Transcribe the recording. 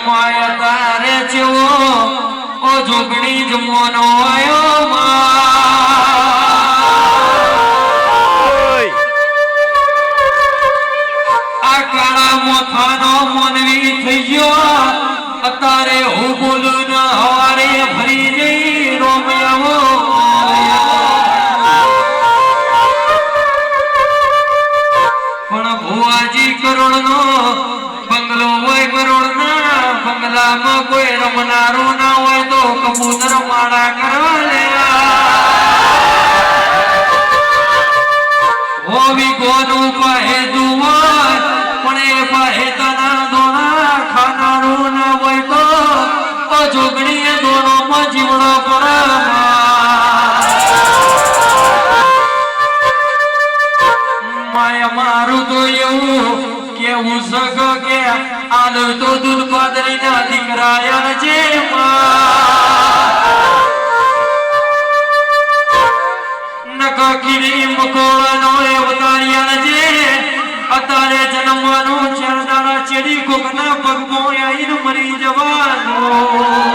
માયા તારે જેવો ઓ જોગણી જમવાનો આયો આ કાળા મોથાનો મોનવી થઈ ગયો અત્યારે હું બોલું ને હવારે ફરી જઈ રોમ્યાવો પણ ભુવાજી કરોડ નો બંગલો હોય કરોડ ના બંગલામાં કોઈ રમનારો ના હોય તો કબૂતર માળા કરવા લે હોવી કોનું પહેતું હોય પણ એ પહેતાના દોણા ખાનારું ના હોય તો જોગણીએ દોણોમાં જીવડો માયા મારું તો એવું કેવું સગ કે આલો તો દૂધ પાદરી ના દીકરાયા છે નકીરી મકોળાનો અવતારિયા છે અત્યારે જન્મવાનું ચાર દાડા ચેડી કોકના પગમાં આવીને મરી જવાનું